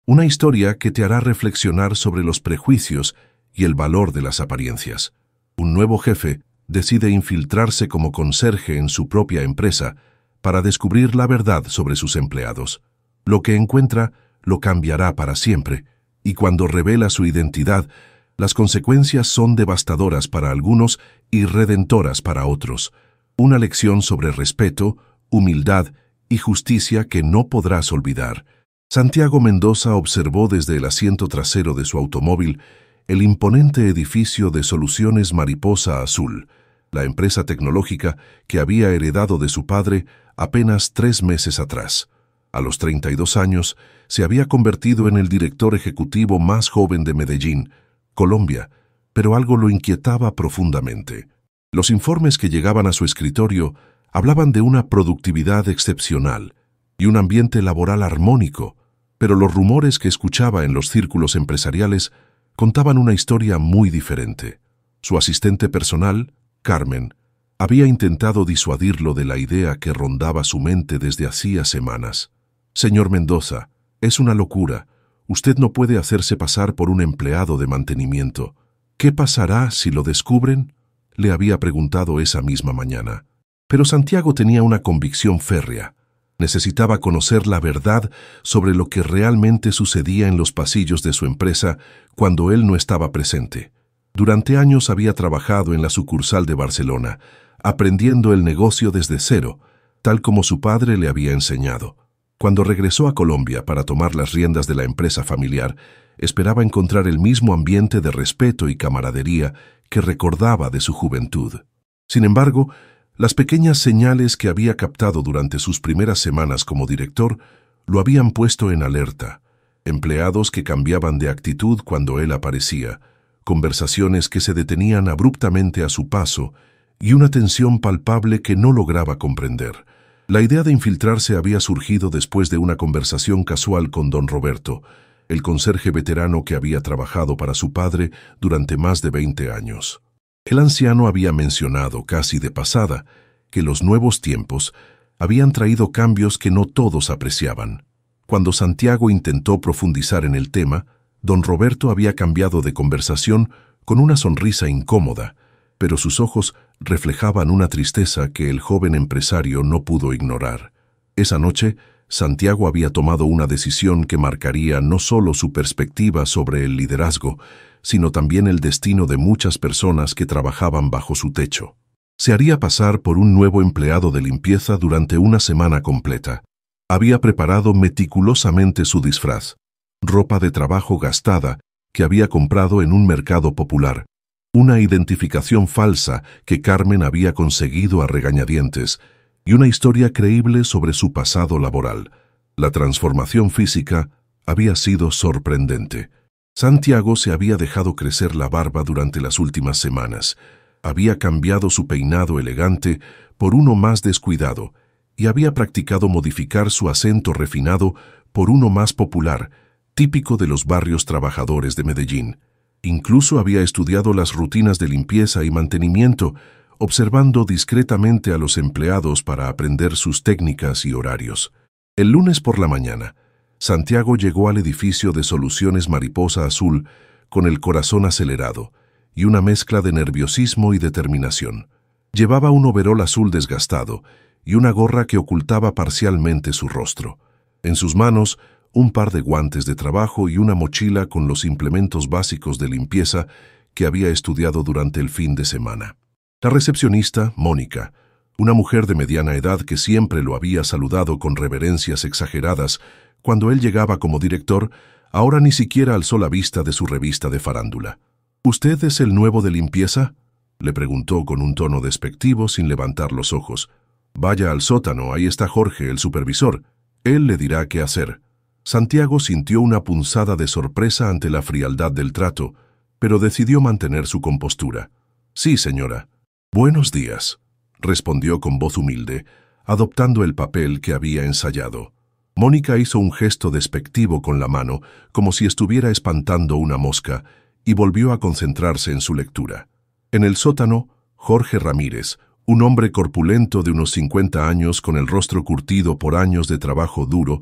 Una historia que te hará reflexionar sobre los prejuicios y el valor de las apariencias. Un nuevo jefe decide infiltrarse como conserje en su propia empresa para descubrir la verdad sobre sus empleados. Lo que encuentra lo cambiará para siempre, y cuando revela su identidad, las consecuencias son devastadoras para algunos y redentoras para otros. Una lección sobre respeto, humildad y justicia que no podrás olvidar. Santiago Mendoza observó desde el asiento trasero de su automóvil el imponente edificio de Soluciones Mariposa Azul, la empresa tecnológica que había heredado de su padre apenas 3 meses atrás. A los 32 años, se había convertido en el director ejecutivo más joven de Medellín, Colombia, pero algo lo inquietaba profundamente. Los informes que llegaban a su escritorio hablaban de una productividad excepcional y un ambiente laboral armónico, pero los rumores que escuchaba en los círculos empresariales contaban una historia muy diferente. Su asistente personal, Carmen, había intentado disuadirlo de la idea que rondaba su mente desde hacía semanas. «Señor Mendoza, es una locura. Usted no puede hacerse pasar por un empleado de mantenimiento. ¿Qué pasará si lo descubren?», le había preguntado esa misma mañana. Pero Santiago tenía una convicción férrea. Necesitaba conocer la verdad sobre lo que realmente sucedía en los pasillos de su empresa cuando él no estaba presente. Durante años había trabajado en la sucursal de Barcelona, aprendiendo el negocio desde cero, tal como su padre le había enseñado. Cuando regresó a Colombia para tomar las riendas de la empresa familiar, esperaba encontrar el mismo ambiente de respeto y camaradería que recordaba de su juventud. Sin embargo, las pequeñas señales que había captado durante sus primeras semanas como director lo habían puesto en alerta. Empleados que cambiaban de actitud cuando él aparecía, conversaciones que se detenían abruptamente a su paso y una tensión palpable que no lograba comprender. La idea de infiltrarse había surgido después de una conversación casual con don Roberto, el conserje veterano que había trabajado para su padre durante más de 20 años. El anciano había mencionado, casi de pasada, que los nuevos tiempos habían traído cambios que no todos apreciaban. Cuando Santiago intentó profundizar en el tema, don Roberto había cambiado de conversación con una sonrisa incómoda, pero sus ojos reflejaban una tristeza que el joven empresario no pudo ignorar. Esa noche, Santiago había tomado una decisión que marcaría no solo su perspectiva sobre el liderazgo, sino también el destino de muchas personas que trabajaban bajo su techo. Se haría pasar por un nuevo empleado de limpieza durante una semana completa. Había preparado meticulosamente su disfraz, ropa de trabajo gastada que había comprado en un mercado popular, una identificación falsa que Carmen había conseguido a regañadientes y una historia creíble sobre su pasado laboral. La transformación física había sido sorprendente. Santiago se había dejado crecer la barba durante las últimas semanas, había cambiado su peinado elegante por uno más descuidado y había practicado modificar su acento refinado por uno más popular, típico de los barrios trabajadores de Medellín. Incluso había estudiado las rutinas de limpieza y mantenimiento, observando discretamente a los empleados para aprender sus técnicas y horarios. El lunes por la mañana, Santiago llegó al edificio de Soluciones Mariposa Azul con el corazón acelerado y una mezcla de nerviosismo y determinación. Llevaba un overol azul desgastado y una gorra que ocultaba parcialmente su rostro. En sus manos, un par de guantes de trabajo y una mochila con los implementos básicos de limpieza que había estudiado durante el fin de semana. La recepcionista, Mónica, una mujer de mediana edad que siempre lo había saludado con reverencias exageradas cuando él llegaba como director, ahora ni siquiera alzó la vista de su revista de farándula. «¿Usted es el nuevo de limpieza?», le preguntó con un tono despectivo sin levantar los ojos. «Vaya al sótano, ahí está Jorge, el supervisor. Él le dirá qué hacer». Santiago sintió una punzada de sorpresa ante la frialdad del trato, pero decidió mantener su compostura. «Sí, señora». «Buenos días», respondió con voz humilde, adoptando el papel que había ensayado. Mónica hizo un gesto despectivo con la mano, como si estuviera espantando una mosca, y volvió a concentrarse en su lectura. En el sótano, Jorge Ramírez, un hombre corpulento de unos 50 años con el rostro curtido por años de trabajo duro,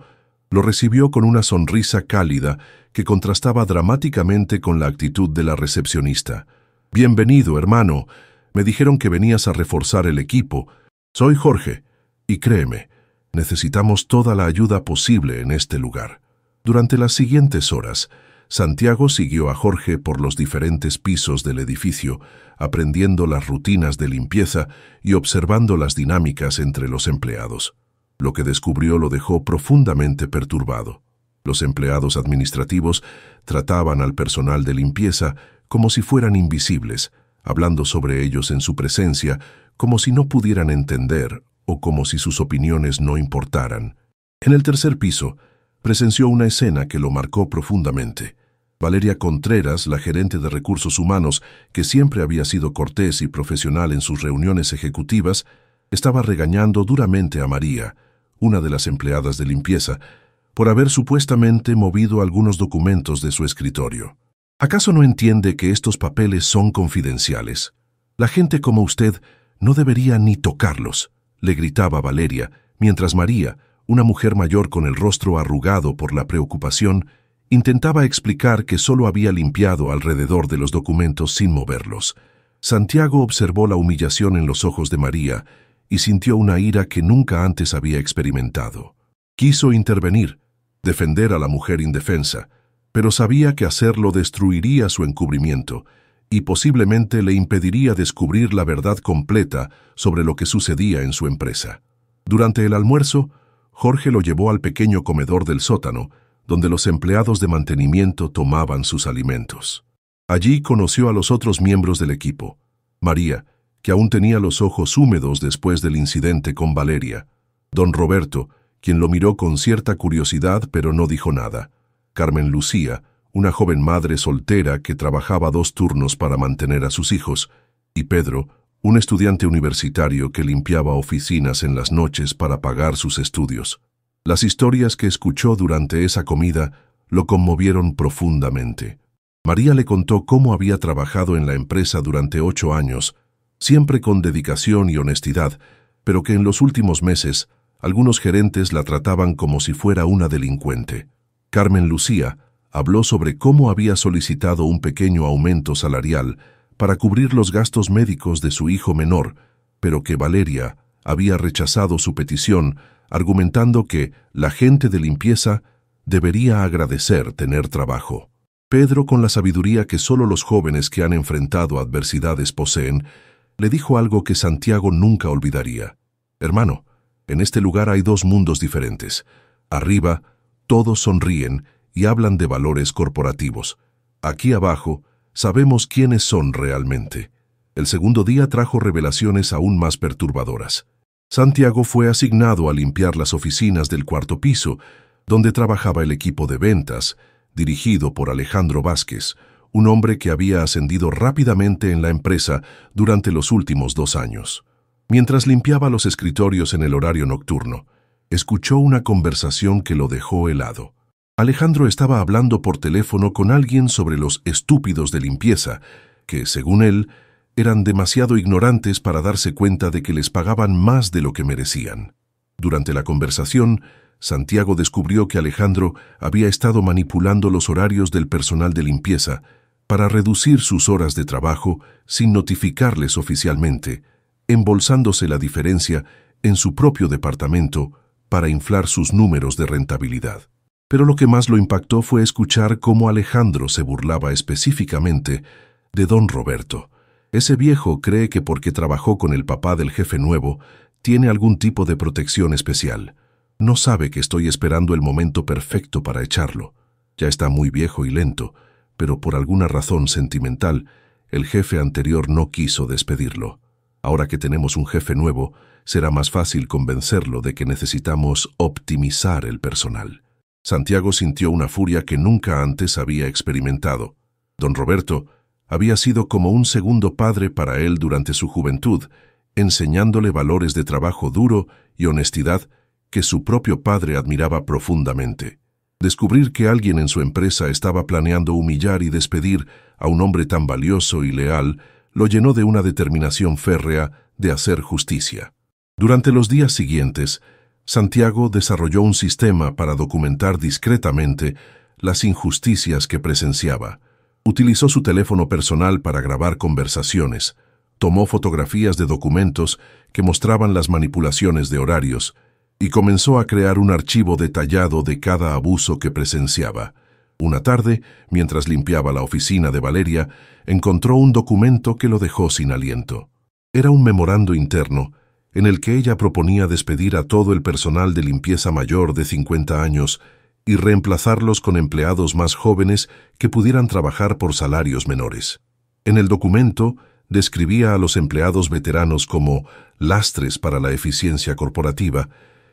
Lo recibió con una sonrisa cálida que contrastaba dramáticamente con la actitud de la recepcionista. «Bienvenido, hermano. Me dijeron que venías a reforzar el equipo. Soy Jorge, y créeme, necesitamos toda la ayuda posible en este lugar». Durante las siguientes horas, Santiago siguió a Jorge por los diferentes pisos del edificio, aprendiendo las rutinas de limpieza y observando las dinámicas entre los empleados. Lo que descubrió lo dejó profundamente perturbado. Los empleados administrativos trataban al personal de limpieza como si fueran invisibles, hablando sobre ellos en su presencia, como si no pudieran entender o como si sus opiniones no importaran. En el tercer piso, presenció una escena que lo marcó profundamente. Valeria Contreras, la gerente de recursos humanos, que siempre había sido cortés y profesional en sus reuniones ejecutivas, estaba regañando duramente a María, una de las empleadas de limpieza, por haber supuestamente movido algunos documentos de su escritorio. ¿Acaso no entiende que estos papeles son confidenciales? La gente como usted no debería ni tocarlos, le gritaba Valeria, mientras María, una mujer mayor con el rostro arrugado por la preocupación, intentaba explicar que solo había limpiado alrededor de los documentos sin moverlos. Santiago observó la humillación en los ojos de María y sintió una ira que nunca antes había experimentado. Quiso intervenir, defender a la mujer indefensa, pero sabía que hacerlo destruiría su encubrimiento y posiblemente le impediría descubrir la verdad completa sobre lo que sucedía en su empresa. Durante el almuerzo, Jorge lo llevó al pequeño comedor del sótano, donde los empleados de mantenimiento tomaban sus alimentos. Allí conoció a los otros miembros del equipo. María, que aún tenía los ojos húmedos después del incidente con Valeria. Don Roberto, quien lo miró con cierta curiosidad pero no dijo nada. Carmen Lucía, una joven madre soltera que trabajaba 2 turnos para mantener a sus hijos, y Pedro, un estudiante universitario que limpiaba oficinas en las noches para pagar sus estudios. Las historias que escuchó durante esa comida lo conmovieron profundamente. María le contó cómo había trabajado en la empresa durante 8 años, siempre con dedicación y honestidad, pero que en los últimos meses algunos gerentes la trataban como si fuera una delincuente. Carmen Lucía habló sobre cómo había solicitado un pequeño aumento salarial para cubrir los gastos médicos de su hijo menor, pero que Valeria había rechazado su petición, argumentando que la gente de limpieza debería agradecer tener trabajo. Pedro, con la sabiduría que solo los jóvenes que han enfrentado adversidades poseen, le dijo algo que Santiago nunca olvidaría. «Hermano, en este lugar hay 2 mundos diferentes. Arriba, todos sonríen y hablan de valores corporativos. Aquí abajo, sabemos quiénes son realmente». El segundo día trajo revelaciones aún más perturbadoras. Santiago fue asignado a limpiar las oficinas del 4º piso, donde trabajaba el equipo de ventas, dirigido por Alejandro Vázquez, un hombre que había ascendido rápidamente en la empresa durante los últimos 2 años. Mientras limpiaba los escritorios en el horario nocturno, escuchó una conversación que lo dejó helado. Alejandro estaba hablando por teléfono con alguien sobre los estúpidos de limpieza, que, según él, eran demasiado ignorantes para darse cuenta de que les pagaban más de lo que merecían. Durante la conversación, Santiago descubrió que Alejandro había estado manipulando los horarios del personal de limpieza para reducir sus horas de trabajo sin notificarles oficialmente, embolsándose la diferencia en su propio departamento para inflar sus números de rentabilidad. Pero lo que más lo impactó fue escuchar cómo Alejandro se burlaba específicamente de don Roberto. Ese viejo cree que porque trabajó con el papá del jefe nuevo, tiene algún tipo de protección especial. No sabe que estoy esperando el momento perfecto para echarlo. Ya está muy viejo y lento, pero por alguna razón sentimental, el jefe anterior no quiso despedirlo. Ahora que tenemos un jefe nuevo, será más fácil convencerlo de que necesitamos optimizar el personal. Santiago sintió una furia que nunca antes había experimentado. Don Roberto había sido como un segundo padre para él durante su juventud, enseñándole valores de trabajo duro y honestidad que su propio padre admiraba profundamente. Descubrir que alguien en su empresa estaba planeando humillar y despedir a un hombre tan valioso y leal lo llenó de una determinación férrea de hacer justicia. Durante los días siguientes, Santiago desarrolló un sistema para documentar discretamente las injusticias que presenciaba. Utilizó su teléfono personal para grabar conversaciones, tomó fotografías de documentos que mostraban las manipulaciones de horarios y comenzó a crear un archivo detallado de cada abuso que presenciaba. Una tarde, mientras limpiaba la oficina de Valeria, encontró un documento que lo dejó sin aliento. Era un memorando interno en el que ella proponía despedir a todo el personal de limpieza mayor de 50 años y reemplazarlos con empleados más jóvenes que pudieran trabajar por salarios menores. En el documento, describía a los empleados veteranos como lastres para la eficiencia corporativa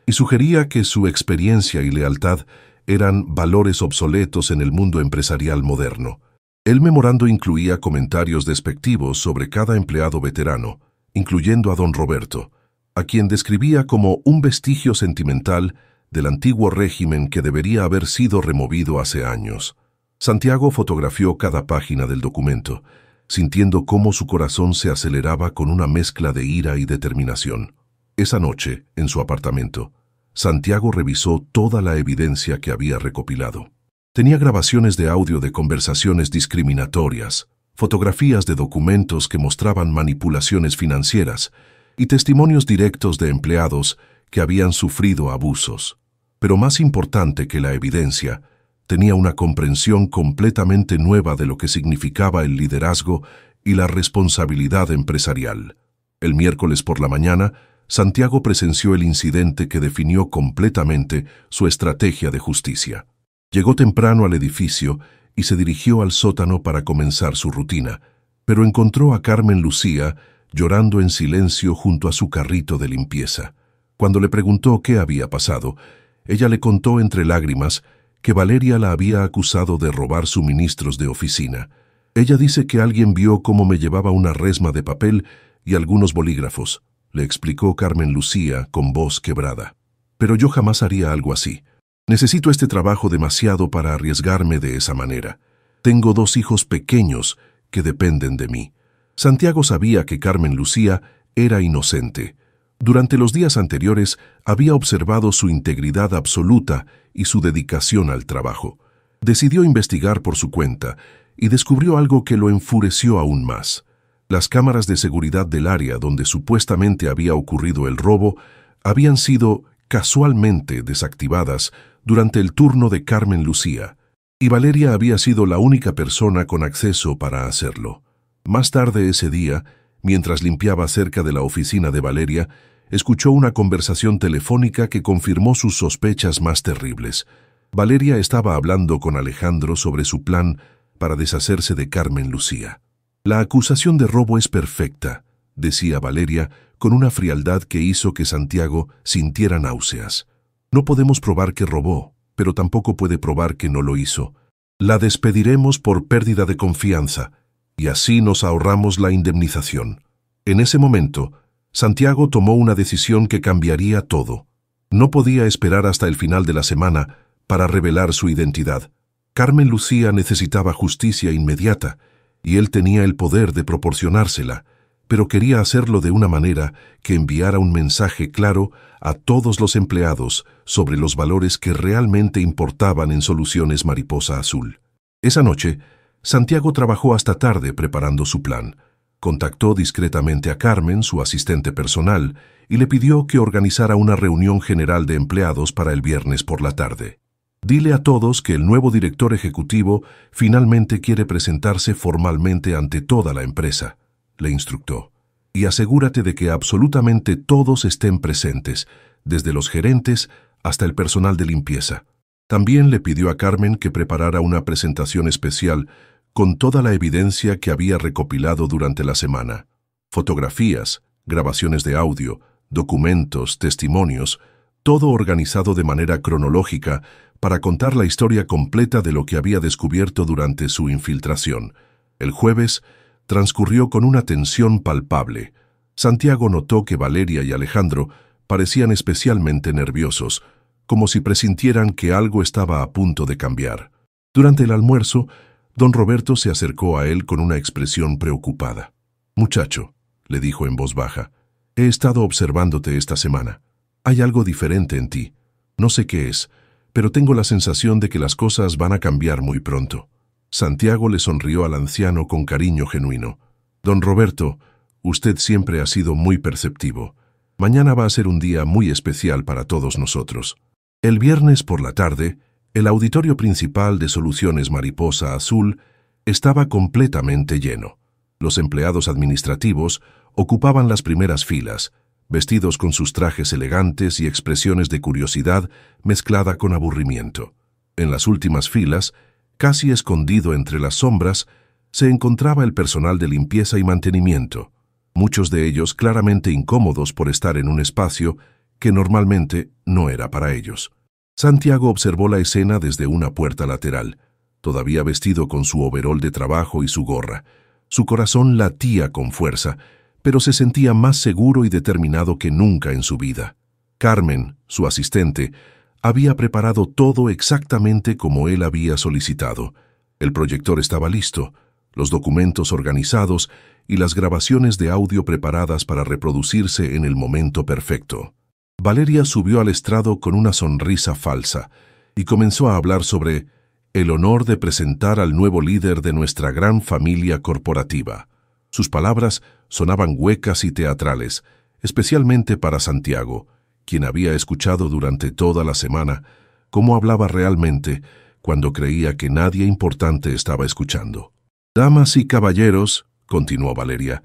y sugería que su experiencia y lealtad eran valores obsoletos en el mundo empresarial moderno. El memorando incluía comentarios despectivos sobre cada empleado veterano, incluyendo a don Roberto, a quien describía como un vestigio sentimental del antiguo régimen que debería haber sido removido hace años. Santiago fotografió cada página del documento, sintiendo cómo su corazón se aceleraba con una mezcla de ira y determinación. Esa noche, en su apartamento, Santiago revisó toda la evidencia que había recopilado. Tenía grabaciones de audio de conversaciones discriminatorias, fotografías de documentos que mostraban manipulaciones financieras y testimonios directos de empleados que habían sufrido abusos. Pero más importante que la evidencia, tenía una comprensión completamente nueva de lo que significaba el liderazgo y la responsabilidad empresarial. El miércoles por la mañana, Santiago presenció el incidente que definió completamente su estrategia de justicia. Llegó temprano al edificio y se dirigió al sótano para comenzar su rutina, pero encontró a Carmen Lucía llorando en silencio junto a su carrito de limpieza. Cuando le preguntó qué había pasado, ella le contó entre lágrimas que Valeria la había acusado de robar suministros de oficina. Ella dice que alguien vio cómo me llevaba una resma de papel y algunos bolígrafos, le explicó Carmen Lucía con voz quebrada. Pero yo jamás haría algo así. Necesito este trabajo demasiado para arriesgarme de esa manera. Tengo 2 hijos pequeños que dependen de mí. Santiago sabía que Carmen Lucía era inocente. Durante los días anteriores había observado su integridad absoluta y su dedicación al trabajo. Decidió investigar por su cuenta y descubrió algo que lo enfureció aún más. Las cámaras de seguridad del área donde supuestamente había ocurrido el robo habían sido casualmente desactivadas durante el turno de Carmen Lucía, y Valeria había sido la única persona con acceso para hacerlo. Más tarde ese día, mientras limpiaba cerca de la oficina de Valeria, escuchó una conversación telefónica que confirmó sus sospechas más terribles. Valeria estaba hablando con Alejandro sobre su plan para deshacerse de Carmen Lucía. La acusación de robo es perfecta, decía Valeria con una frialdad que hizo que Santiago sintiera náuseas. No podemos probar que robó, pero tampoco puede probar que no lo hizo. La despediremos por pérdida de confianza, y así nos ahorramos la indemnización. En ese momento, Santiago tomó una decisión que cambiaría todo. No podía esperar hasta el final de la semana para revelar su identidad. Carmen Lucía necesitaba justicia inmediata, y él tenía el poder de proporcionársela, pero quería hacerlo de una manera que enviara un mensaje claro a todos los empleados sobre los valores que realmente importaban en Soluciones Mariposa Azul. Esa noche, Santiago trabajó hasta tarde preparando su plan. Contactó discretamente a Carmen, su asistente personal, y le pidió que organizara una reunión general de empleados para el viernes por la tarde. Dile a todos que el nuevo director ejecutivo finalmente quiere presentarse formalmente ante toda la empresa, le instructó. Y asegúrate de que absolutamente todos estén presentes, desde los gerentes hasta el personal de limpieza. También le pidió a Carmen que preparara una presentación especial con toda la evidencia que había recopilado durante la semana. Fotografías, grabaciones de audio, documentos, testimonios, todo organizado de manera cronológica para contar la historia completa de lo que había descubierto durante su infiltración. El jueves transcurrió con una tensión palpable. Santiago notó que Valeria y Alejandro parecían especialmente nerviosos, como si presintieran que algo estaba a punto de cambiar. Durante el almuerzo, don Roberto se acercó a él con una expresión preocupada. «Muchacho», le dijo en voz baja, «he estado observándote esta semana. Hay algo diferente en ti. No sé qué es, pero tengo la sensación de que las cosas van a cambiar muy pronto. Santiago le sonrió al anciano con cariño genuino. Don Roberto, usted siempre ha sido muy perceptivo. Mañana va a ser un día muy especial para todos nosotros. El viernes por la tarde, el auditorio principal de Soluciones Mariposa Azul estaba completamente lleno. Los empleados administrativos ocupaban las primeras filas, vestidos con sus trajes elegantes y expresiones de curiosidad mezclada con aburrimiento. En las últimas filas, casi escondido entre las sombras, se encontraba el personal de limpieza y mantenimiento, muchos de ellos claramente incómodos por estar en un espacio que normalmente no era para ellos. Santiago observó la escena desde una puerta lateral, todavía vestido con su overol de trabajo y su gorra. Su corazón latía con fuerza, pero se sentía más seguro y determinado que nunca en su vida. Carmen, su asistente, había preparado todo exactamente como él había solicitado. El proyector estaba listo, los documentos organizados y las grabaciones de audio preparadas para reproducirse en el momento perfecto. Valeria subió al estrado con una sonrisa falsa y comenzó a hablar sobre el honor de presentar al nuevo líder de nuestra gran familia corporativa. Sus palabras sonaban huecas y teatrales, especialmente para Santiago, quien había escuchado durante toda la semana cómo hablaba realmente cuando creía que nadie importante estaba escuchando. Damas y caballeros, continuó Valeria,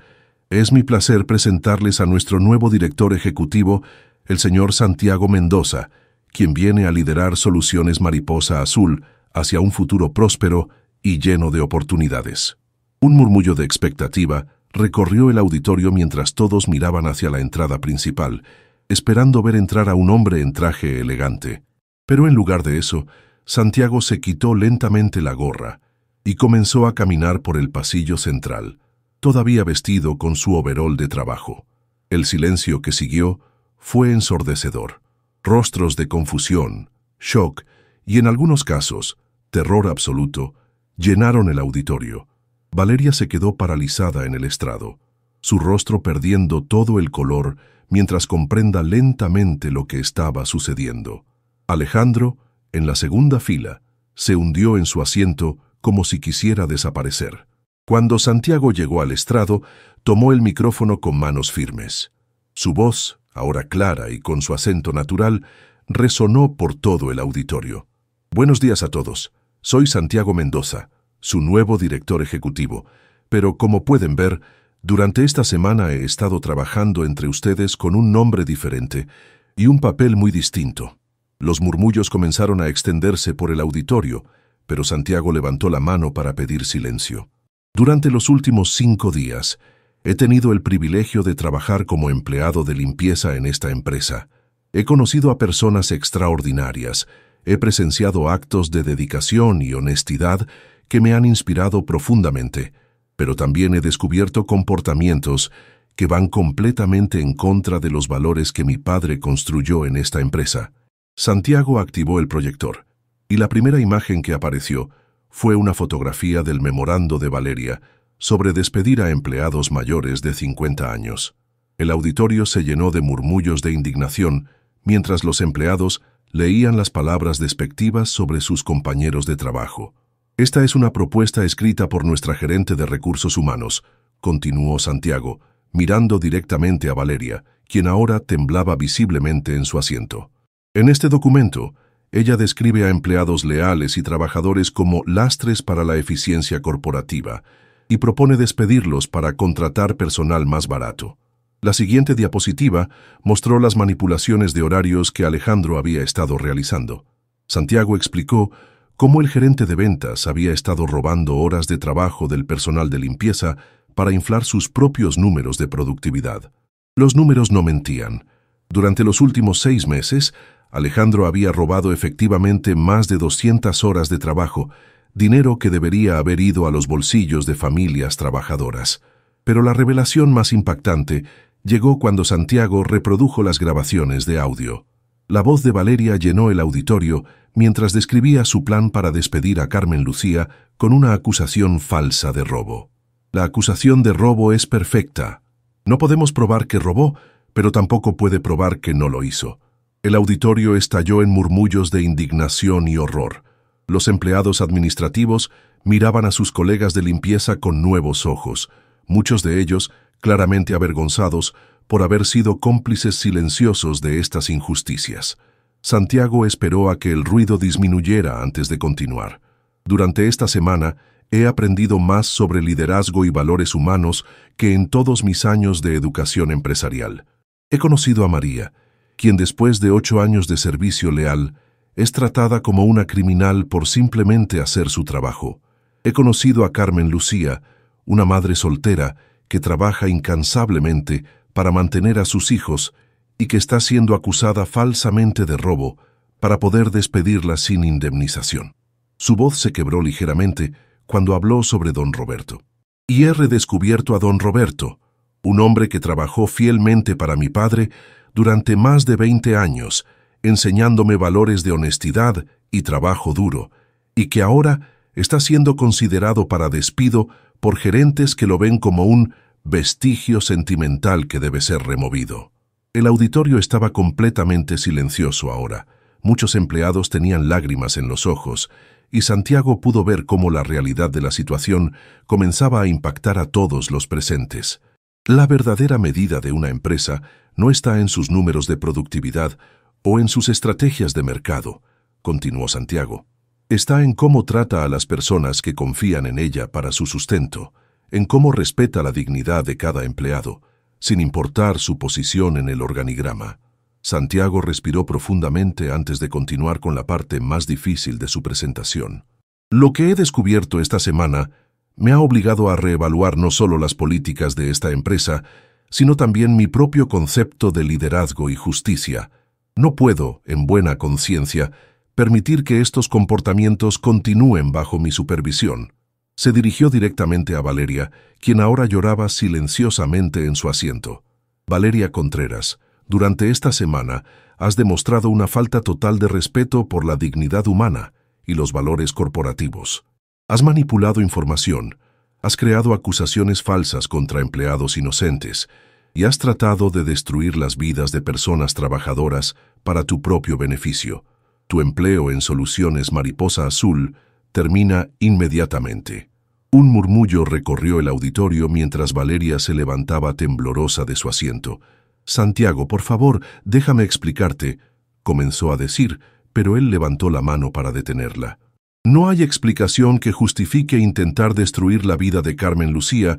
es mi placer presentarles a nuestro nuevo director ejecutivo, el señor Santiago Mendoza, quien viene a liderar Soluciones Mariposa Azul hacia un futuro próspero y lleno de oportunidades. Un murmullo de expectativa recorrió el auditorio mientras todos miraban hacia la entrada principal, esperando ver entrar a un hombre en traje elegante. Pero en lugar de eso, Santiago se quitó lentamente la gorra y comenzó a caminar por el pasillo central, todavía vestido con su overol de trabajo. El silencio que siguió fue ensordecedor. Rostros de confusión, shock y, en algunos casos, terror absoluto, llenaron el auditorio. Valeria se quedó paralizada en el estrado, su rostro perdiendo todo el color mientras comprenda lentamente lo que estaba sucediendo. Alejandro, en la segunda fila, se hundió en su asiento como si quisiera desaparecer. Cuando Santiago llegó al estrado, tomó el micrófono con manos firmes. Su voz, ahora clara y con su acento natural, resonó por todo el auditorio. Buenos días a todos. Soy Santiago Mendoza, su nuevo director ejecutivo, pero como pueden ver, durante esta semana he estado trabajando entre ustedes con un nombre diferente y un papel muy distinto. Los murmullos comenzaron a extenderse por el auditorio, pero Santiago levantó la mano para pedir silencio. Durante los últimos 5 días, he tenido el privilegio de trabajar como empleado de limpieza en esta empresa. He conocido a personas extraordinarias, he presenciado actos de dedicación y honestidad que me han inspirado profundamente, pero también he descubierto comportamientos que van completamente en contra de los valores que mi padre construyó en esta empresa. Santiago activó el proyector, y la primera imagen que apareció fue una fotografía del memorando de Valeria sobre despedir a empleados mayores de 50 años. El auditorio se llenó de murmullos de indignación mientras los empleados leían las palabras despectivas sobre sus compañeros de trabajo. Esta es una propuesta escrita por nuestra gerente de recursos humanos, continuó Santiago, mirando directamente a Valeria, quien ahora temblaba visiblemente en su asiento. En este documento, ella describe a empleados leales y trabajadores como lastres para la eficiencia corporativa y propone despedirlos para contratar personal más barato. La siguiente diapositiva mostró las manipulaciones de horarios que Alejandro había estado realizando. Santiago explicó cómo el gerente de ventas había estado robando horas de trabajo del personal de limpieza para inflar sus propios números de productividad. Los números no mentían. Durante los últimos 6 meses, Alejandro había robado efectivamente más de 200 horas de trabajo, dinero que debería haber ido a los bolsillos de familias trabajadoras. Pero la revelación más impactante llegó cuando Santiago reprodujo las grabaciones de audio. La voz de Valeria llenó el auditorio mientras describía su plan para despedir a Carmen Lucía con una acusación falsa de robo. La acusación de robo es perfecta. No podemos probar que robó, pero tampoco puede probar que no lo hizo. El auditorio estalló en murmullos de indignación y horror. Los empleados administrativos miraban a sus colegas de limpieza con nuevos ojos, muchos de ellos claramente avergonzados por haber sido cómplices silenciosos de estas injusticias. Santiago esperó a que el ruido disminuyera antes de continuar. Durante esta semana he aprendido más sobre liderazgo y valores humanos que en todos mis años de educación empresarial. He conocido a María, quien después de 8 años de servicio leal, es tratada como una criminal por simplemente hacer su trabajo. He conocido a Carmen Lucía, una madre soltera que trabaja incansablemente para mantener a sus hijos y que está siendo acusada falsamente de robo para poder despedirla sin indemnización. Su voz se quebró ligeramente cuando habló sobre don Roberto. Y he redescubierto a don Roberto, un hombre que trabajó fielmente para mi padre durante más de 20 años, enseñándome valores de honestidad y trabajo duro, y que ahora está siendo considerado para despido por gerentes que lo ven como un vestigio sentimental que debe ser removido. El auditorio estaba completamente silencioso ahora. Muchos empleados tenían lágrimas en los ojos, y Santiago pudo ver cómo la realidad de la situación comenzaba a impactar a todos los presentes. La verdadera medida de una empresa no está en sus números de productividad o en sus estrategias de mercado, continuó Santiago. Está en cómo trata a las personas que confían en ella para su sustento, en cómo respeta la dignidad de cada empleado, sin importar su posición en el organigrama. Santiago respiró profundamente antes de continuar con la parte más difícil de su presentación. Lo que he descubierto esta semana me ha obligado a reevaluar no solo las políticas de esta empresa, sino también mi propio concepto de liderazgo y justicia. No puedo, en buena conciencia, permitir que estos comportamientos continúen bajo mi supervisión. Se dirigió directamente a Valeria, quien ahora lloraba silenciosamente en su asiento. Valeria Contreras, durante esta semana has demostrado una falta total de respeto por la dignidad humana y los valores corporativos. Has manipulado información, has creado acusaciones falsas contra empleados inocentes y has tratado de destruir las vidas de personas trabajadoras para tu propio beneficio. Tu empleo en Soluciones Mariposa Azul termina inmediatamente. Un murmullo recorrió el auditorio mientras Valeria se levantaba temblorosa de su asiento. Santiago, por favor, déjame explicarte, comenzó a decir, pero él levantó la mano para detenerla. No hay explicación que justifique intentar destruir la vida de Carmen Lucía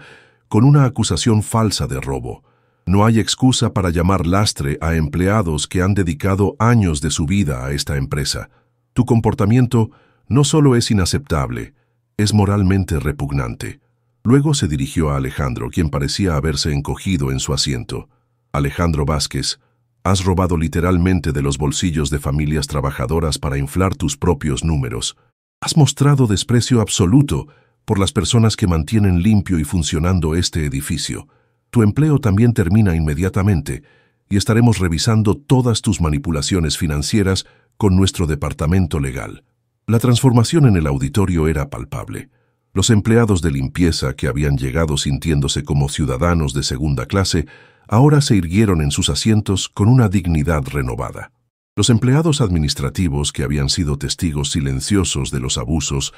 con una acusación falsa de robo. No hay excusa para llamar lastre a empleados que han dedicado años de su vida a esta empresa. Tu comportamiento no solo es inaceptable, es moralmente repugnante. Luego se dirigió a Alejandro, quien parecía haberse encogido en su asiento. Alejandro Vázquez, has robado literalmente de los bolsillos de familias trabajadoras para inflar tus propios números. Has mostrado desprecio absoluto por las personas que mantienen limpio y funcionando este edificio. Tu empleo también termina inmediatamente y estaremos revisando todas tus manipulaciones financieras con nuestro departamento legal. La transformación en el auditorio era palpable. Los empleados de limpieza que habían llegado sintiéndose como ciudadanos de segunda clase ahora se irguieron en sus asientos con una dignidad renovada. Los empleados administrativos que habían sido testigos silenciosos de los abusos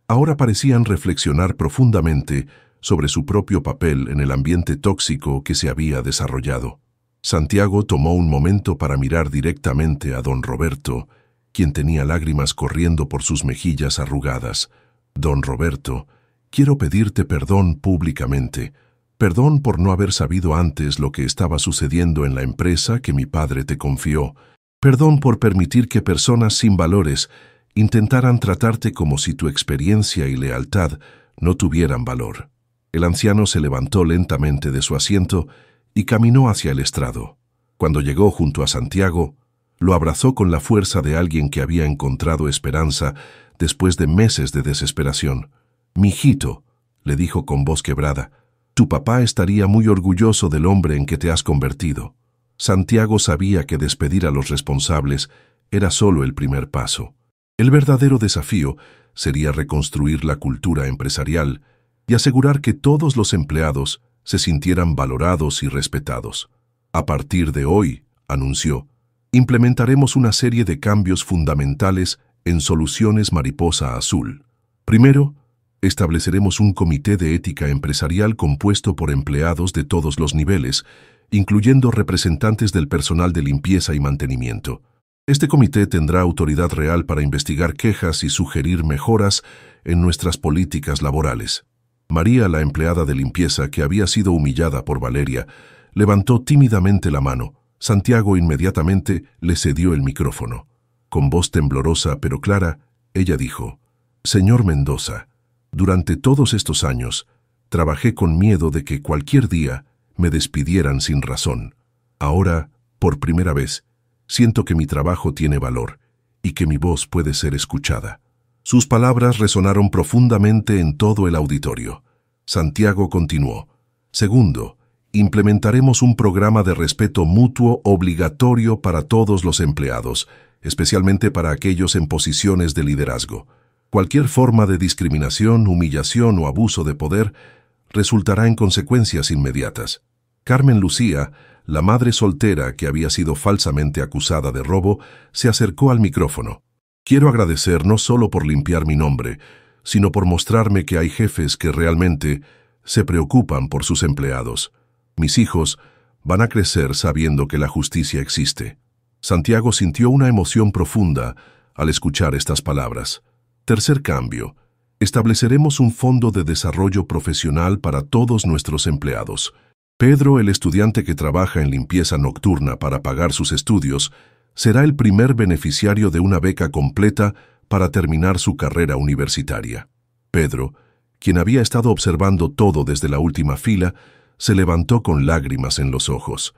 ahora parecían reflexionar profundamente sobre su propio papel en el ambiente tóxico que se había desarrollado. Santiago tomó un momento para mirar directamente a don Roberto, quien tenía lágrimas corriendo por sus mejillas arrugadas. Don Roberto, quiero pedirte perdón públicamente. Perdón por no haber sabido antes lo que estaba sucediendo en la empresa que mi padre te confió. Perdón por permitir que personas sin valores intentaran tratarte como si tu experiencia y lealtad no tuvieran valor. El anciano se levantó lentamente de su asiento y caminó hacia el estrado. Cuando llegó junto a Santiago, lo abrazó con la fuerza de alguien que había encontrado esperanza después de meses de desesperación. «Mijito», le dijo con voz quebrada, «tu papá estaría muy orgulloso del hombre en que te has convertido». Santiago sabía que despedir a los responsables era solo el primer paso. El verdadero desafío sería reconstruir la cultura empresarial y asegurar que todos los empleados se sintieran valorados y respetados. A partir de hoy, anunció, implementaremos una serie de cambios fundamentales en Soluciones Mariposa Azul. Primero, estableceremos un comité de ética empresarial compuesto por empleados de todos los niveles, incluyendo representantes del personal de limpieza y mantenimiento. Este comité tendrá autoridad real para investigar quejas y sugerir mejoras en nuestras políticas laborales. María, la empleada de limpieza que había sido humillada por Valeria, levantó tímidamente la mano. Santiago inmediatamente le cedió el micrófono. Con voz temblorosa pero clara, ella dijo: «Señor Mendoza, durante todos estos años, trabajé con miedo de que cualquier día me despidieran sin razón. Ahora, por primera vez, siento que mi trabajo tiene valor y que mi voz puede ser escuchada». Sus palabras resonaron profundamente en todo el auditorio. Santiago continuó: «Segundo, implementaremos un programa de respeto mutuo obligatorio para todos los empleados, especialmente para aquellos en posiciones de liderazgo. Cualquier forma de discriminación, humillación o abuso de poder resultará en consecuencias inmediatas». Carmen Lucía, la madre soltera que había sido falsamente acusada de robo, se acercó al micrófono. «Quiero agradecer no solo por limpiar mi nombre, sino por mostrarme que hay jefes que realmente se preocupan por sus empleados. Mis hijos van a crecer sabiendo que la justicia existe». Santiago sintió una emoción profunda al escuchar estas palabras. Tercer cambio. Estableceremos un fondo de desarrollo profesional para todos nuestros empleados. Pedro, el estudiante que trabaja en limpieza nocturna para pagar sus estudios, será el primer beneficiario de una beca completa para terminar su carrera universitaria. Pedro, quien había estado observando todo desde la última fila, se levantó con lágrimas en los ojos.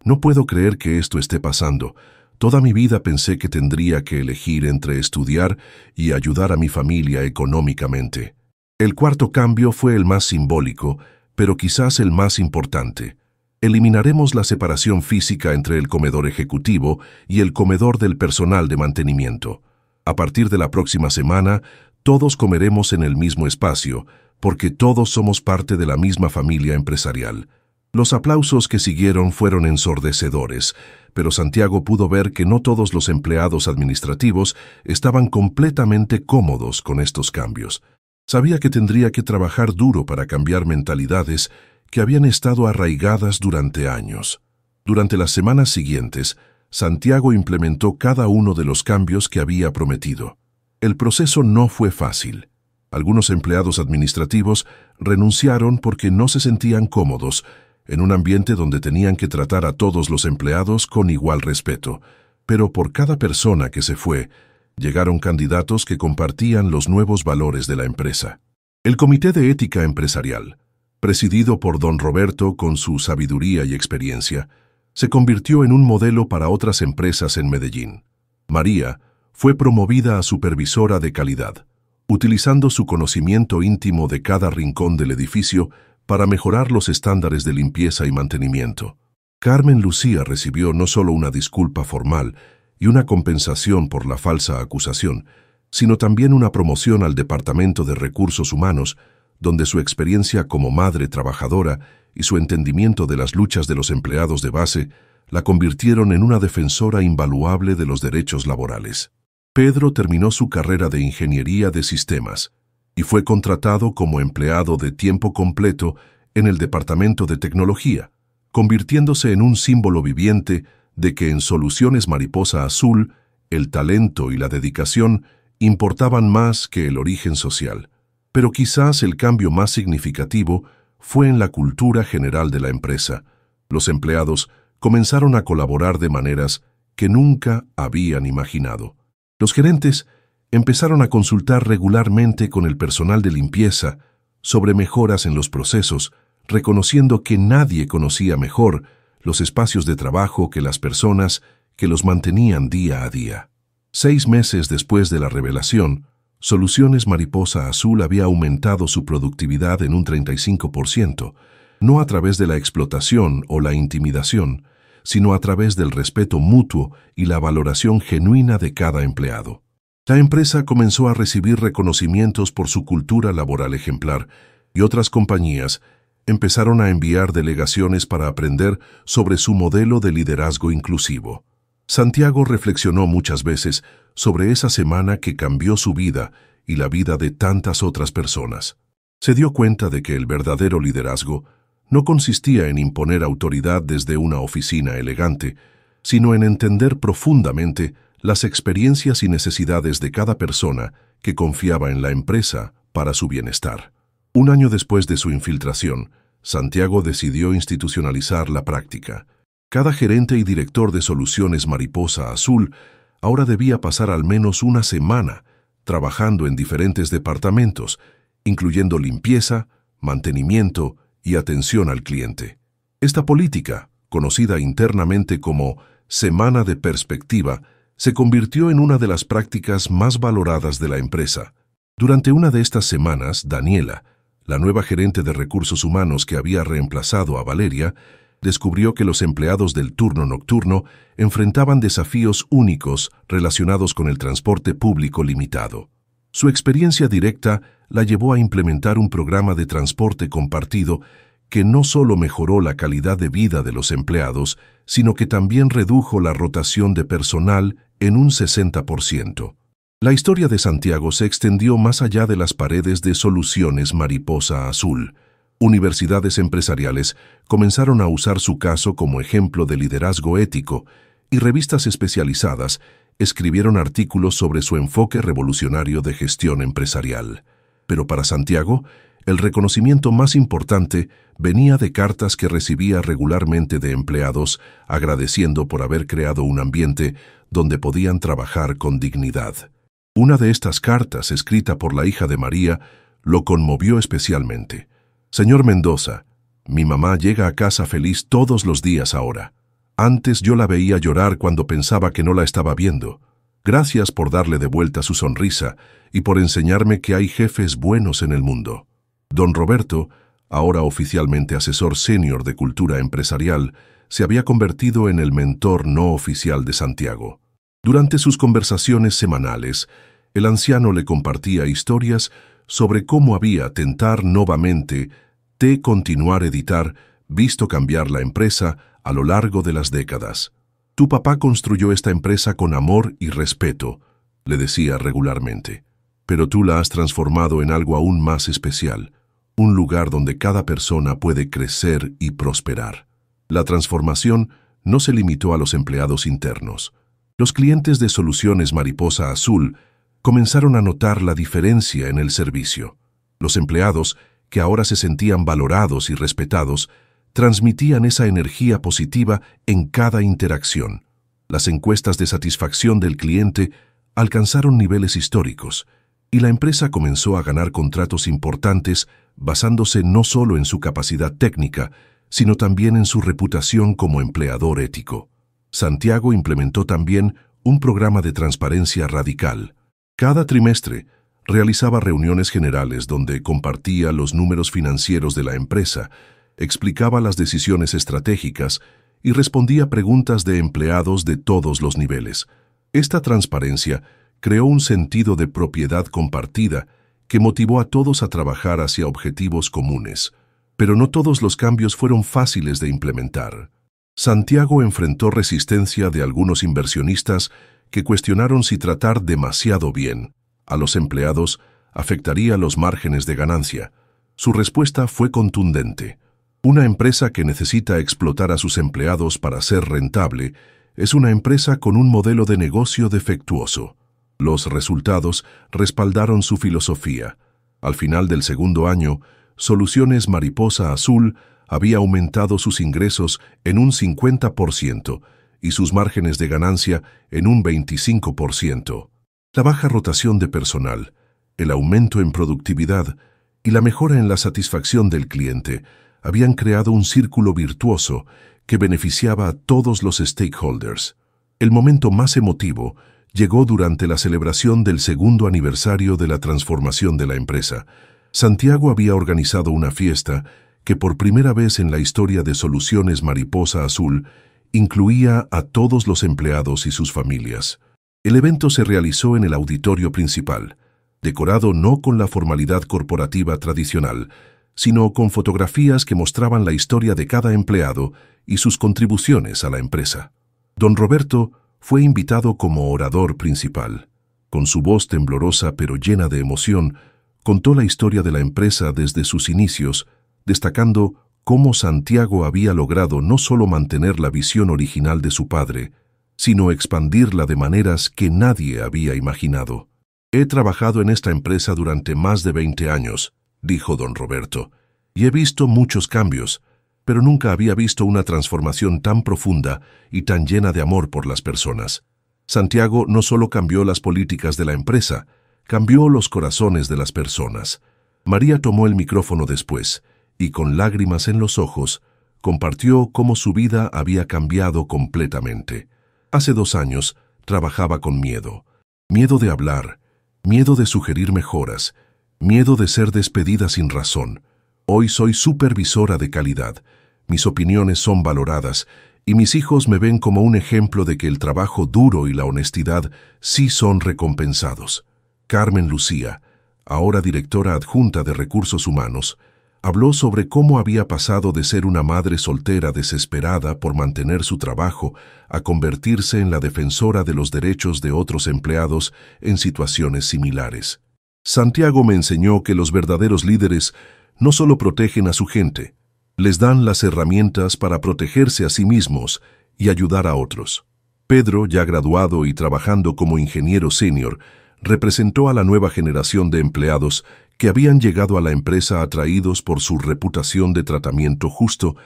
«No puedo creer que esto esté pasando. Toda mi vida pensé que tendría que elegir entre estudiar y ayudar a mi familia económicamente». El cuarto cambio fue el más simbólico, pero quizás el más importante. Eliminaremos la separación física entre el comedor ejecutivo y el comedor del personal de mantenimiento. A partir de la próxima semana, todos comeremos en el mismo espacio, porque todos somos parte de la misma familia empresarial. Los aplausos que siguieron fueron ensordecedores, pero Santiago pudo ver que no todos los empleados administrativos estaban completamente cómodos con estos cambios. Sabía que tendría que trabajar duro para cambiar mentalidades que habían estado arraigadas durante años. Durante las semanas siguientes, Santiago implementó cada uno de los cambios que había prometido. El proceso no fue fácil. Algunos empleados administrativos renunciaron porque no se sentían cómodos en un ambiente donde tenían que tratar a todos los empleados con igual respeto. Pero por cada persona que se fue, llegaron candidatos que compartían los nuevos valores de la empresa. El Comité de Ética Empresarial, presidido por don Roberto con su sabiduría y experiencia, se convirtió en un modelo para otras empresas en Medellín. María fue promovida a supervisora de calidad, utilizando su conocimiento íntimo de cada rincón del edificio para mejorar los estándares de limpieza y mantenimiento. Carmen Lucía recibió no solo una disculpa formal y una compensación por la falsa acusación, sino también una promoción al Departamento de Recursos Humanos, donde su experiencia como madre trabajadora y su entendimiento de las luchas de los empleados de base la convirtieron en una defensora invaluable de los derechos laborales. Pedro terminó su carrera de ingeniería de sistemas y fue contratado como empleado de tiempo completo en el Departamento de Tecnología, convirtiéndose en un símbolo viviente de que en Soluciones Mariposa Azul el talento y la dedicación importaban más que el origen social. Pero quizás el cambio más significativo fue en la cultura general de la empresa. Los empleados comenzaron a colaborar de maneras que nunca habían imaginado. Los gerentes empezaron a consultar regularmente con el personal de limpieza sobre mejoras en los procesos, reconociendo que nadie conocía mejor los espacios de trabajo que las personas que los mantenían día a día. 6 meses después de la revelación, Soluciones Mariposa Azul había aumentado su productividad en un 35%, no a través de la explotación o la intimidación, sino a través del respeto mutuo y la valoración genuina de cada empleado. La empresa comenzó a recibir reconocimientos por su cultura laboral ejemplar y otras compañías empezaron a enviar delegaciones para aprender sobre su modelo de liderazgo inclusivo. Santiago reflexionó muchas veces sobre esa semana que cambió su vida y la vida de tantas otras personas. Se dio cuenta de que el verdadero liderazgo no consistía en imponer autoridad desde una oficina elegante, sino en entender profundamente las experiencias y necesidades de cada persona que confiaba en la empresa para su bienestar. Un año después de su infiltración, Santiago decidió institucionalizar la práctica. Cada gerente y director de Soluciones Mariposa Azul ahora debía pasar al menos una semana trabajando en diferentes departamentos, incluyendo limpieza, mantenimiento y atención al cliente. Esta política, conocida internamente como Semana de Perspectiva, se convirtió en una de las prácticas más valoradas de la empresa. Durante una de estas semanas, Daniela, la nueva gerente de recursos humanos que había reemplazado a Valeria, descubrió que los empleados del turno nocturno enfrentaban desafíos únicos relacionados con el transporte público limitado. Su experiencia directa la llevó a implementar un programa de transporte compartido que no solo mejoró la calidad de vida de los empleados, sino que también redujo la rotación de personal en un 60%. La historia de Santiago se extendió más allá de las paredes de Soluciones Mariposa Azul. Universidades empresariales comenzaron a usar su caso como ejemplo de liderazgo ético y revistas especializadas escribieron artículos sobre su enfoque revolucionario de gestión empresarial. Pero para Santiago, el reconocimiento más importante venía de cartas que recibía regularmente de empleados agradeciendo por haber creado un ambiente donde podían trabajar con dignidad. Una de estas cartas, escrita por la hija de María, lo conmovió especialmente. Señor Mendoza, mi mamá llega a casa feliz todos los días ahora. Antes yo la veía llorar cuando pensaba que no la estaba viendo. Gracias por darle de vuelta su sonrisa y por enseñarme que hay jefes buenos en el mundo. Don Roberto, ahora oficialmente asesor senior de cultura empresarial, se había convertido en el mentor no oficial de Santiago. Durante sus conversaciones semanales, el anciano le compartía historias sobre cómo había tentar nuevamente de continuar editar, visto cambiar la empresa a lo largo de las décadas. Tu papá construyó esta empresa con amor y respeto, le decía regularmente, pero tú la has transformado en algo aún más especial, un lugar donde cada persona puede crecer y prosperar. La transformación no se limitó a los empleados internos. Los clientes de Soluciones Mariposa Azul comenzaron a notar la diferencia en el servicio. Los empleados, que ahora se sentían valorados y respetados, transmitían esa energía positiva en cada interacción. Las encuestas de satisfacción del cliente alcanzaron niveles históricos, y la empresa comenzó a ganar contratos importantes basándose no solo en su capacidad técnica, sino también en su reputación como empleador ético. Santiago implementó también un programa de transparencia radical. Cada trimestre realizaba reuniones generales donde compartía los números financieros de la empresa, explicaba las decisiones estratégicas y respondía preguntas de empleados de todos los niveles. Esta transparencia creó un sentido de propiedad compartida que motivó a todos a trabajar hacia objetivos comunes. Pero no todos los cambios fueron fáciles de implementar. Santiago enfrentó resistencia de algunos inversionistas que cuestionaron si tratar demasiado bien a los empleados afectaría los márgenes de ganancia. Su respuesta fue contundente. Una empresa que necesita explotar a sus empleados para ser rentable es una empresa con un modelo de negocio defectuoso. Los resultados respaldaron su filosofía. Al final del segundo año, Soluciones Mariposa Azul había aumentado sus ingresos en un 50% y sus márgenes de ganancia en un 25%. La baja rotación de personal, el aumento en productividad y la mejora en la satisfacción del cliente habían creado un círculo virtuoso que beneficiaba a todos los stakeholders. El momento más emotivo llegó durante la celebración del segundo aniversario de la transformación de la empresa. Santiago había organizado una fiesta que por primera vez en la historia de Soluciones Mariposa Azul incluía a todos los empleados y sus familias. El evento se realizó en el auditorio principal, decorado no con la formalidad corporativa tradicional, sino con fotografías que mostraban la historia de cada empleado y sus contribuciones a la empresa. Don Roberto, fue invitado como orador principal. Con su voz temblorosa pero llena de emoción, contó la historia de la empresa desde sus inicios, destacando cómo Santiago había logrado no solo mantener la visión original de su padre, sino expandirla de maneras que nadie había imaginado. «He trabajado en esta empresa durante más de 20 años», dijo don Roberto, «y he visto muchos cambios, pero nunca había visto una transformación tan profunda y tan llena de amor por las personas. Santiago no solo cambió las políticas de la empresa, cambió los corazones de las personas». María tomó el micrófono después y, con lágrimas en los ojos, compartió cómo su vida había cambiado completamente. Hace 2 años trabajaba con miedo. Miedo de hablar, miedo de sugerir mejoras, miedo de ser despedida sin razón. Hoy soy supervisora de calidad. Mis opiniones son valoradas y mis hijos me ven como un ejemplo de que el trabajo duro y la honestidad sí son recompensados. Carmen Lucía, ahora directora adjunta de Recursos Humanos, habló sobre cómo había pasado de ser una madre soltera desesperada por mantener su trabajo a convertirse en la defensora de los derechos de otros empleados en situaciones similares. Santiago me enseñó que los verdaderos líderes no solo protegen a su gente, les dan las herramientas para protegerse a sí mismos y ayudar a otros. Pedro, ya graduado y trabajando como ingeniero senior, representó a la nueva generación de empleados que habían llegado a la empresa atraídos por su reputación de tratamiento justo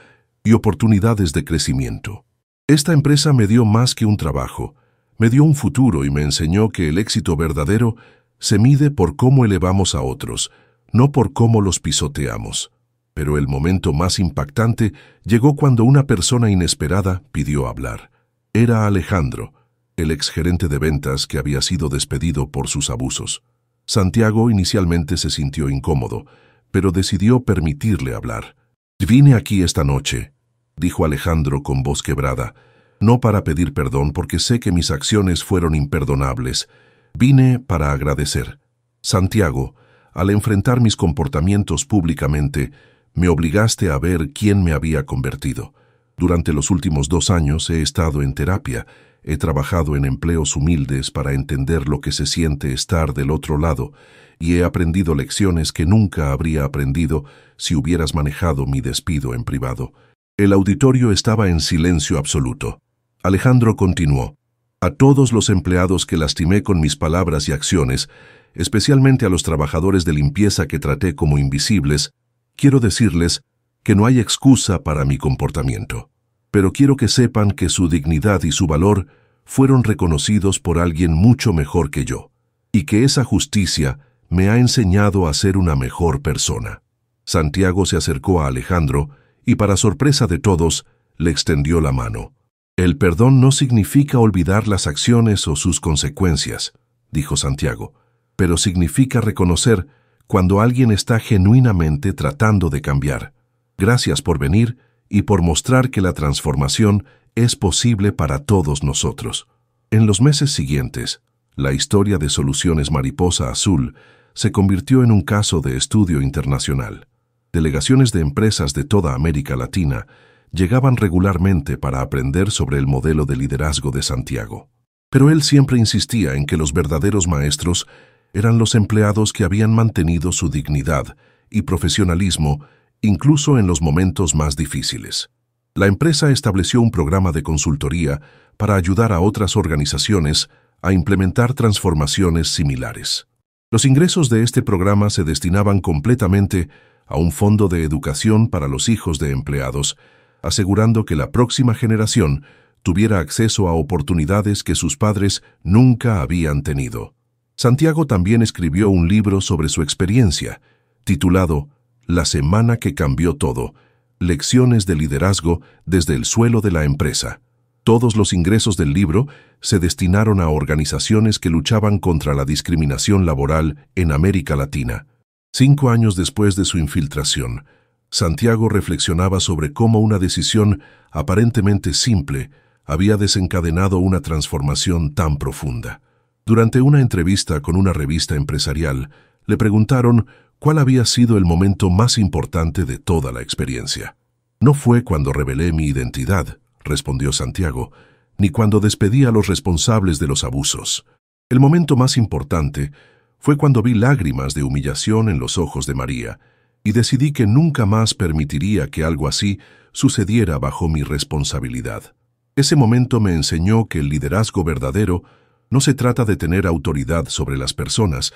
y oportunidades de crecimiento. «Esta empresa me dio más que un trabajo, me dio un futuro y me enseñó que el éxito verdadero se mide por cómo elevamos a otros, no por cómo los pisoteamos». Pero el momento más impactante llegó cuando una persona inesperada pidió hablar. Era Alejandro, el exgerente de ventas que había sido despedido por sus abusos. Santiago inicialmente se sintió incómodo, pero decidió permitirle hablar. «Vine aquí esta noche», dijo Alejandro con voz quebrada, «no para pedir perdón porque sé que mis acciones fueron imperdonables. Vine para agradecer. Santiago, al enfrentar mis comportamientos públicamente, me obligaste a ver quién me había convertido. Durante los últimos 2 años he estado en terapia, he trabajado en empleos humildes para entender lo que se siente estar del otro lado y he aprendido lecciones que nunca habría aprendido si hubieras manejado mi despido en privado». El auditorio estaba en silencio absoluto. Alejandro continuó. «A todos los empleados que lastimé con mis palabras y acciones, especialmente a los trabajadores de limpieza que traté como invisibles, quiero decirles que no hay excusa para mi comportamiento. Pero quiero que sepan que su dignidad y su valor fueron reconocidos por alguien mucho mejor que yo, y que esa justicia me ha enseñado a ser una mejor persona». Santiago se acercó a Alejandro y, para sorpresa de todos, le extendió la mano. «El perdón no significa olvidar las acciones o sus consecuencias», dijo Santiago, «pero significa reconocer cuando alguien está genuinamente tratando de cambiar. Gracias por venir y por mostrar que la transformación es posible para todos nosotros». En los meses siguientes, la historia de Soluciones Mariposa Azul se convirtió en un caso de estudio internacional. Delegaciones de empresas de toda América Latina llegaban regularmente para aprender sobre el modelo de liderazgo de Santiago. Pero él siempre insistía en que los verdaderos maestros eran los empleados que habían mantenido su dignidad y profesionalismo incluso en los momentos más difíciles. La empresa estableció un programa de consultoría para ayudar a otras organizaciones a implementar transformaciones similares. Los ingresos de este programa se destinaban completamente a un fondo de educación para los hijos de empleados, asegurando que la próxima generación tuviera acceso a oportunidades que sus padres nunca habían tenido. Santiago también escribió un libro sobre su experiencia, titulado La semana que cambió todo, lecciones de liderazgo desde el suelo de la empresa. Todos los ingresos del libro se destinaron a organizaciones que luchaban contra la discriminación laboral en América Latina. 5 años después de su infiltración, Santiago reflexionaba sobre cómo una decisión aparentemente simple había desencadenado una transformación tan profunda. Durante una entrevista con una revista empresarial, le preguntaron cuál había sido el momento más importante de toda la experiencia. «No fue cuando revelé mi identidad», respondió Santiago, ni cuando despedía a los responsables de los abusos. El momento más importante fue cuando vi lágrimas de humillación en los ojos de María y decidí que nunca más permitiría que algo así sucediera bajo mi responsabilidad. Ese momento me enseñó que el liderazgo verdadero no se trata de tener autoridad sobre las personas,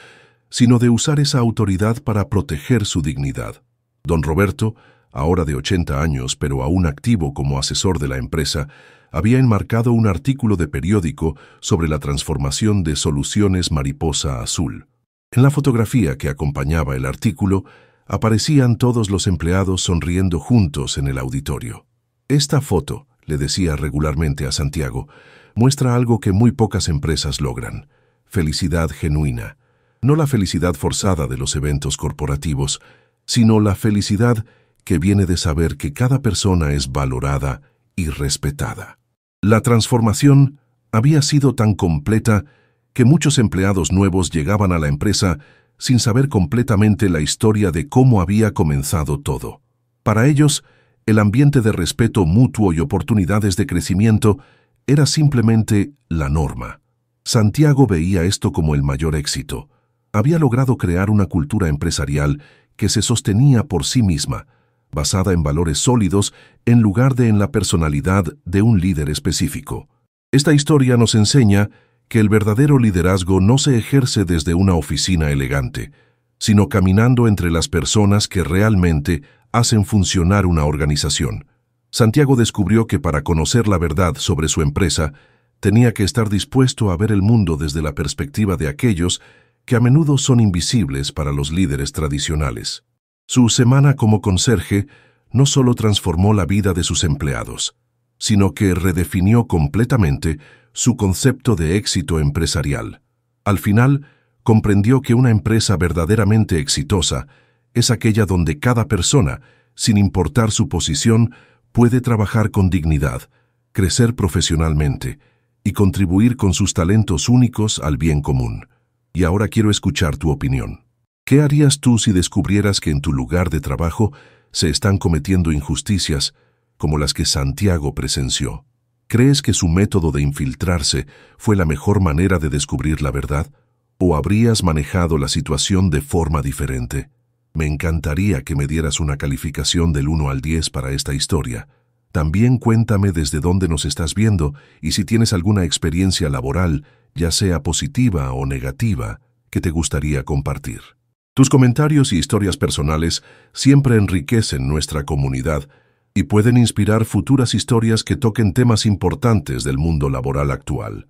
sino de usar esa autoridad para proteger su dignidad. Don Roberto, ahora de 80 años, pero aún activo como asesor de la empresa, había enmarcado un artículo de periódico sobre la transformación de Soluciones Mariposa Azul. En la fotografía que acompañaba el artículo, aparecían todos los empleados sonriendo juntos en el auditorio. Esta foto, le decía regularmente a Santiago, muestra algo que muy pocas empresas logran: felicidad genuina. No la felicidad forzada de los eventos corporativos, sino la felicidad que viene de saber que cada persona es valorada y respetada. La transformación había sido tan completa que muchos empleados nuevos llegaban a la empresa sin saber completamente la historia de cómo había comenzado todo. Para ellos, el ambiente de respeto mutuo y oportunidades de crecimiento era simplemente la norma. Santiago veía esto como el mayor éxito. Había logrado crear una cultura empresarial que se sostenía por sí misma, basada en valores sólidos en lugar de en la personalidad de un líder específico. Esta historia nos enseña que el verdadero liderazgo no se ejerce desde una oficina elegante, sino caminando entre las personas que realmente hacen funcionar una organización. Santiago descubrió que para conocer la verdad sobre su empresa, tenía que estar dispuesto a ver el mundo desde la perspectiva de aquellos que a menudo son invisibles para los líderes tradicionales. Su semana como conserje no solo transformó la vida de sus empleados, sino que redefinió completamente su concepto de éxito empresarial. Al final, comprendió que una empresa verdaderamente exitosa es aquella donde cada persona, sin importar su posición, puede trabajar con dignidad, crecer profesionalmente y contribuir con sus talentos únicos al bien común. Y ahora quiero escuchar tu opinión. ¿Qué harías tú si descubrieras que en tu lugar de trabajo se están cometiendo injusticias como las que Santiago presenció? ¿Crees que su método de infiltrarse fue la mejor manera de descubrir la verdad? ¿O habrías manejado la situación de forma diferente? Me encantaría que me dieras una calificación del 1 al 10 para esta historia. También cuéntame desde dónde nos estás viendo y si tienes alguna experiencia laboral, ya sea positiva o negativa, que te gustaría compartir. Tus comentarios y historias personales siempre enriquecen nuestra comunidad y pueden inspirar futuras historias que toquen temas importantes del mundo laboral actual.